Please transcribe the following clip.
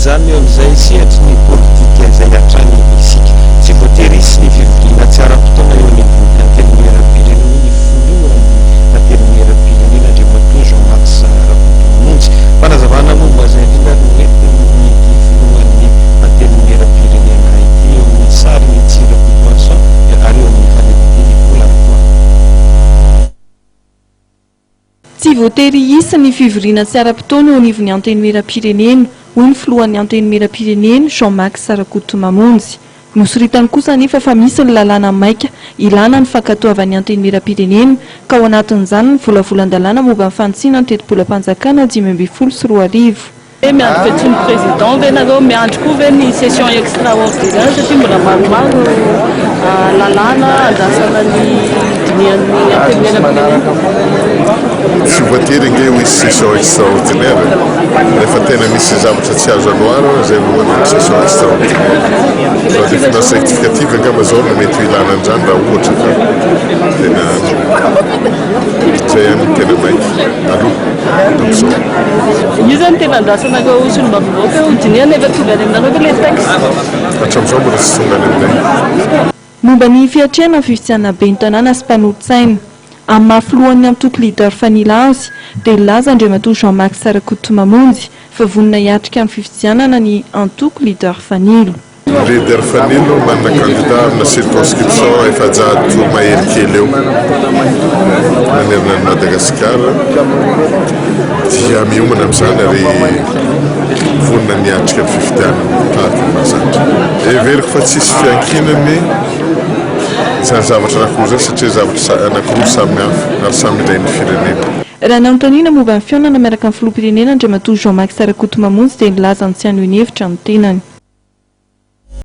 zany eo amin'izay sehatra ny politika izay hatrany isika tsy voatery hisy ny fivoriana tsy ara-potoana eo ny antenimieram-pirenena ny foloany antenimieram-pirenena andriamatoa Jean-Max Rakotomonjy fanazavana momba izay indrindra ny entiny foloan'ny antenimieram-pirenena ity eo amin'ny sary ny tsirakotoasan ary eo amin'ny faneditiny volarakoa. Tsy voatery hisy ny fivoriana tsy ara-potoana eo anivon'ny antenimieram-pirenena hoy ny filohan'ny antenimieram-pirenena Jean-Max Rakotomonjy. Nosoritany kosa anefa fa misy ny lalàna maika ilana ny fankatoavan'ny antenimieram-pirenena ka ao anatin'izany ny volavolan-dalàna momba ny fantsiana ny tetibolam-panjakana 2024. Miandry fetsin'ny président ve nareo miandry koa ve ny session extraordinaire satria mbola maromaro lalàna andrasana ny dinian'ny antenimieram-pirenena. Tsy voatery nge ho hisy session extraordinaire rehefa tena misy zavatra tsy azo anoaro zay no manao session extraordinaire fa le finance rectificative angamba zao no mety ho ilana an'izany raha ohatra ka tena zay any tena maiky aloha am'izao. Io zany tena andrasanareo sy ny mavoloaka ho diniana efa tonga any aminareo ve le texte hatramin'izao mbola tsy tonga any aminay. Momba ny fiatrehana ny fifidianana ben'ny tanàna sy mpanolo-tsaina amin'ny mahafilohan'ny antoko leader fanila azy dia laza andriamatoa Jean-Max Rakotomonjy fa vonona hiatrika amin'ny fifidianana ny antoko leader fanilo. Leader fanilo manana candidat amina circonscription efa-jato mahery kely eo manerina ny Madagasikara dia miomana amin'izany ary vonona niatrika ny fifidianana tahaka ny mahazatra. Everiko fa tsisy fiankinany izany zavatra anankiroa satria zavatra anankiroa samy hafa ary samy iray ny firenena. Raha nanontaniana momba ny fihaonana miaraka amin'ny filoham-pirenena andriamatoa Jean-Max Rakotomonjy dia nilaza ny tsy hanohy ny hevitra ny tenany.